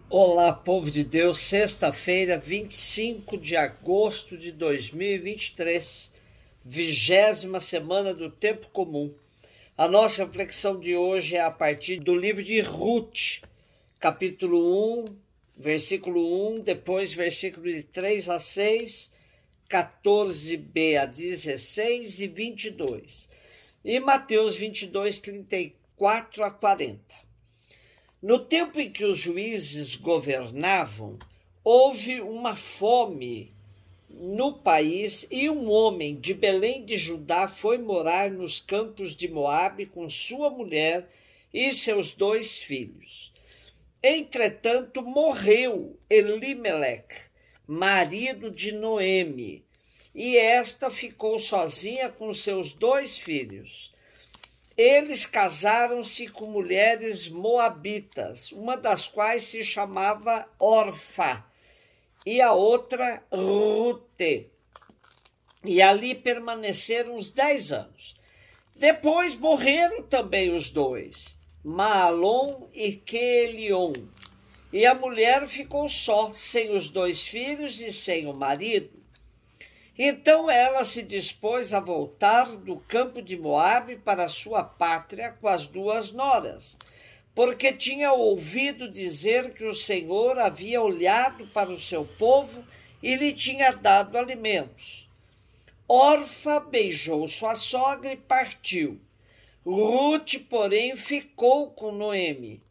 Olá, povo de Deus, sexta-feira, 25 de agosto de 2023, 20ª semana do Tempo Comum. A nossa reflexão de hoje é a partir do livro de Ruth, capítulo 1, versículo 1, depois versículos de 3 a 6, 14b a 16 e 22. E Mateus 22, 34 a 40. No tempo em que os juízes governavam, houve uma fome no país e um homem de Belém de Judá foi morar nos campos de Moabe com sua mulher e seus 2 filhos. Entretanto, morreu Elimeleque, marido de Noemi, e esta ficou sozinha com seus 2 filhos. Eles casaram-se com mulheres moabitas, uma das quais se chamava Orfa e a outra Rute. E ali permaneceram uns 10 anos. Depois morreram também os 2, Maalon e Quelion. E a mulher ficou só, sem os 2 filhos e sem o marido. Então ela se dispôs a voltar do campo de Moabe para sua pátria com as 2 noras, porque tinha ouvido dizer que o Senhor havia olhado para o seu povo e lhe tinha dado alimentos. Orfa beijou sua sogra e partiu. Ruth, porém, ficou com Noemi.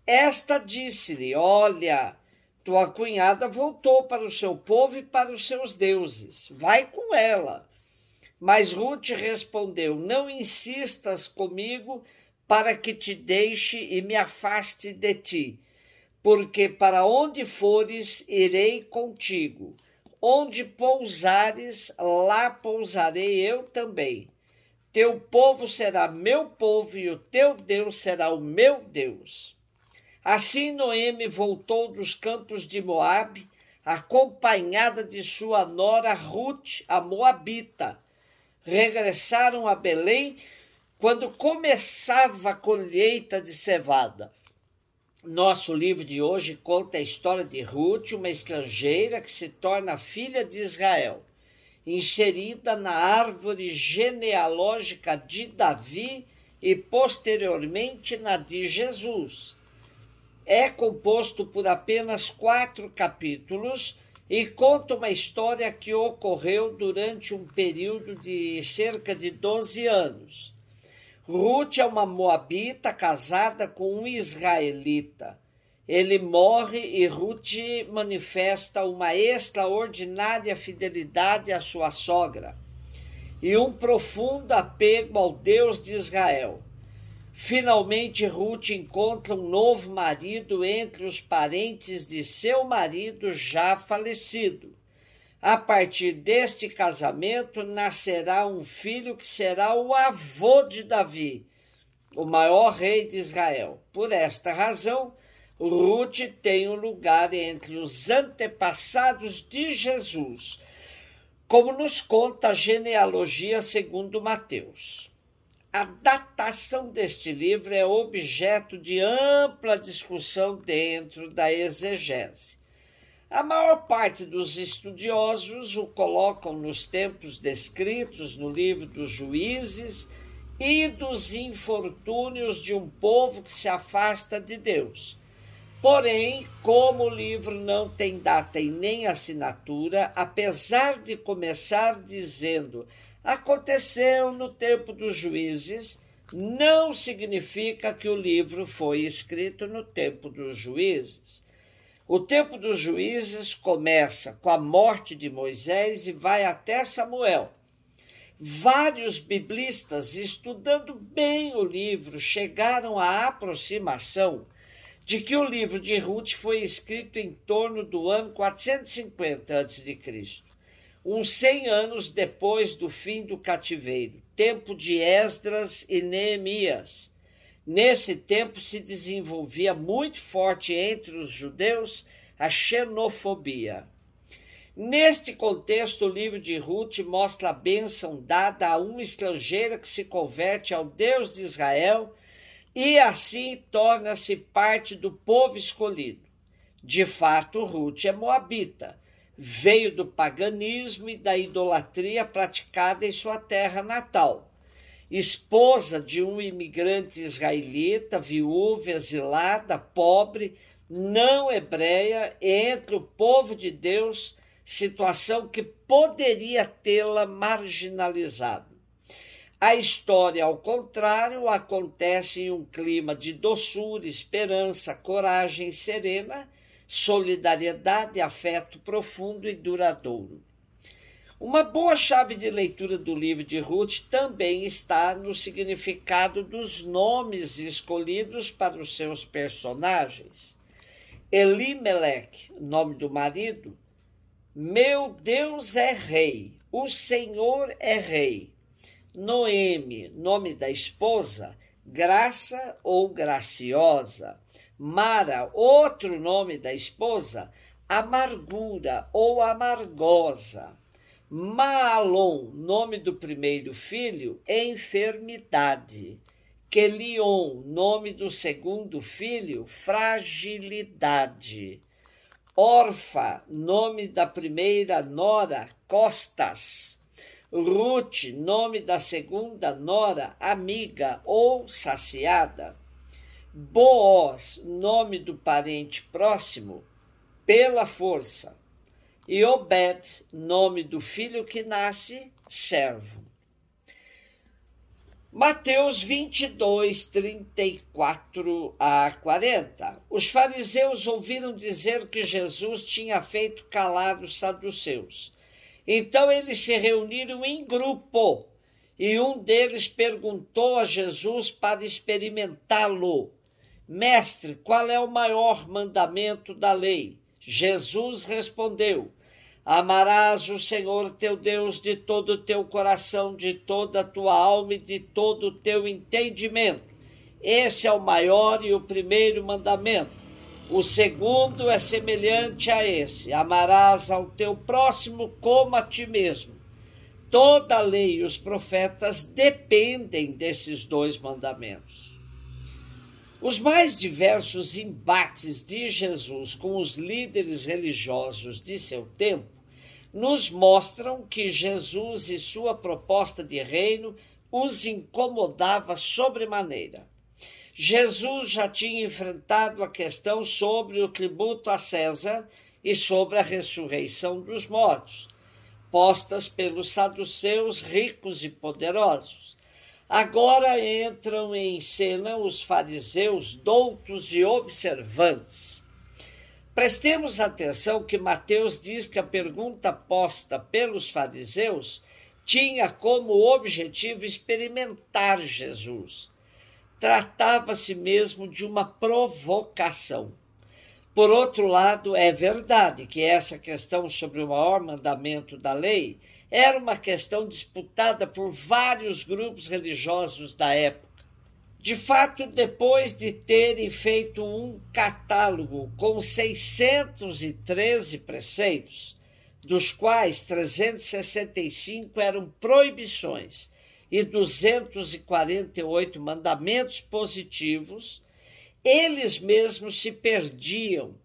Esta disse-lhe: olha, tua cunhada voltou para o seu povo e para os seus deuses. Vai com ela. Mas Ruth respondeu: não insistas comigo para que te deixe e me afaste de ti, porque para onde fores, irei contigo. Onde pousares, lá pousarei eu também. Teu povo será meu povo e o teu Deus será o meu Deus. Assim Noemi voltou dos campos de Moabe, acompanhada de sua nora Ruth, a moabita. Regressaram a Belém quando começava a colheita de cevada. Nosso livro de hoje conta a história de Ruth, uma estrangeira que se torna filha de Israel, inserida na árvore genealógica de Davi e posteriormente na de Jesus. É composto por apenas 4 capítulos e conta uma história que ocorreu durante um período de cerca de 12 anos. Ruth é uma moabita casada com um israelita. Ele morre e Ruth manifesta uma extraordinária fidelidade à sua sogra e um profundo apego ao Deus de Israel. Finalmente, Ruth encontra um novo marido entre os parentes de seu marido já falecido. A partir deste casamento, nascerá um filho que será o avô de Davi, o maior rei de Israel. Por esta razão, Ruth tem um lugar entre os antepassados de Jesus, como nos conta a genealogia segundo Mateus. A datação deste livro é objeto de ampla discussão dentro da exegese. A maior parte dos estudiosos o colocam nos tempos descritos no livro dos Juízes e dos infortúnios de um povo que se afasta de Deus. Porém, como o livro não tem data e nem assinatura, apesar de começar dizendo aconteceu no tempo dos juízes, não significa que o livro foi escrito no tempo dos juízes. O tempo dos juízes começa com a morte de Moisés e vai até Samuel. Vários biblistas, estudando bem o livro, chegaram à aproximação de que o livro de Ruth foi escrito em torno do ano 450 a.C., uns 100 anos depois do fim do cativeiro, tempo de Esdras e Neemias. Nesse tempo se desenvolvia muito forte entre os judeus a xenofobia. Neste contexto, o livro de Ruth mostra a bênção dada a uma estrangeira que se converte ao Deus de Israel e assim torna-se parte do povo escolhido. De fato, Ruth é moabita. Veio do paganismo e da idolatria praticada em sua terra natal. Esposa de um imigrante israelita, viúva, exilada, pobre, não hebreia, entre o povo de Deus, situação que poderia tê-la marginalizado. A história, ao contrário, acontece em um clima de doçura, esperança, coragem serena, solidariedade, afeto profundo e duradouro. Uma boa chave de leitura do livro de Ruth também está no significado dos nomes escolhidos para os seus personagens. Elimeleque, nome do marido, meu Deus é rei, o Senhor é rei. Noemi, nome da esposa, graça ou graciosa. Mara, outro nome da esposa, amargura ou amargosa. Maalon, nome do primeiro filho, enfermidade. Quelion, nome do segundo filho, fragilidade. Orfa, nome da primeira nora, costas. Ruth, nome da segunda nora, amiga ou saciada. Boaz, nome do parente próximo, pela força. E Obed, nome do filho que nasce, servo. Mateus 22, 34 a 40. Os fariseus ouviram dizer que Jesus tinha feito calar os saduceus. Então eles se reuniram em grupo, e um deles perguntou a Jesus para experimentá-lo: Mestre, qual é o maior mandamento da lei? Jesus respondeu: Amarás o Senhor teu Deus de todo o teu coração, de toda a tua alma e de todo o teu entendimento. Esse é o maior e o primeiro mandamento. O segundo é semelhante a esse: amarás ao teu próximo como a ti mesmo. Toda a lei e os profetas dependem desses dois mandamentos. Os mais diversos embates de Jesus com os líderes religiosos de seu tempo nos mostram que Jesus e sua proposta de reino os incomodava sobremaneira. Jesus já tinha enfrentado a questão sobre o tributo a César e sobre a ressurreição dos mortos, postas pelos saduceus ricos e poderosos. Agora entram em cena os fariseus doutos e observantes. Prestemos atenção que Mateus diz que a pergunta posta pelos fariseus tinha como objetivo experimentar Jesus. Tratava-se mesmo de uma provocação. Por outro lado, é verdade que essa questão sobre o maior mandamento da lei era uma questão disputada por vários grupos religiosos da época. De fato, depois de terem feito um catálogo com 613 preceitos, dos quais 365 eram proibições e 248 mandamentos positivos, eles mesmos se perdiam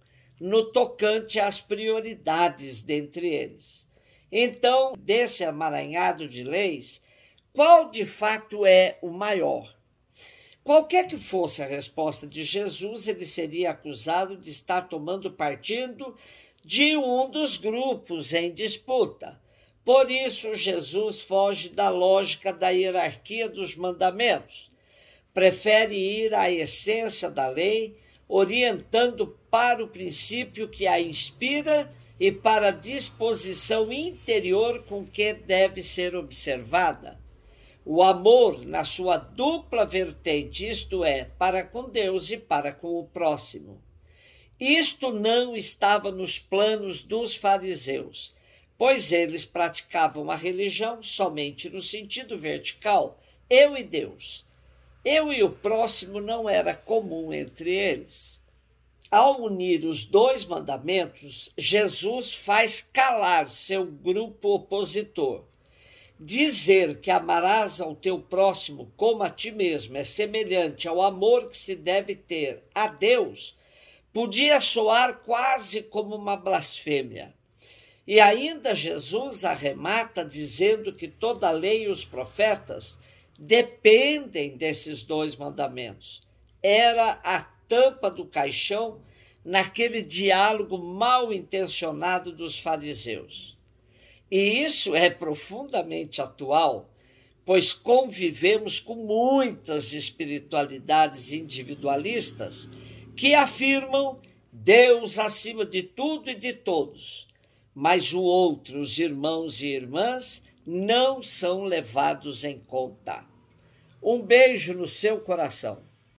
no tocante às prioridades dentre eles. Então, desse amaranhado de leis, qual de fato é o maior? Qualquer que fosse a resposta de Jesus, ele seria acusado de estar tomando partido de um dos grupos em disputa. Por isso, Jesus foge da lógica da hierarquia dos mandamentos. Prefere ir à essência da lei, orientando para o princípio que a inspira e para a disposição interior com que deve ser observada. O amor na sua dupla vertente, isto é, para com Deus e para com o próximo. Isto não estava nos planos dos fariseus, pois eles praticavam a religião somente no sentido vertical, eu e Deus. Eu e o próximo não era comum entre eles. Ao unir os dois mandamentos, Jesus faz calar seu grupo opositor. Dizer que amarás ao teu próximo como a ti mesmo é semelhante ao amor que se deve ter a Deus, Podia soar quase como uma blasfêmia. E ainda Jesus arremata dizendo que toda a lei e os profetas dependem desses 2 mandamentos. Era a tampa do caixão naquele diálogo mal intencionado dos fariseus. E isso é profundamente atual, pois convivemos com muitas espiritualidades individualistas que afirmam Deus acima de tudo e de todos, mas o outro, os irmãos e irmãs, não são levados em conta. Um beijo no seu coração.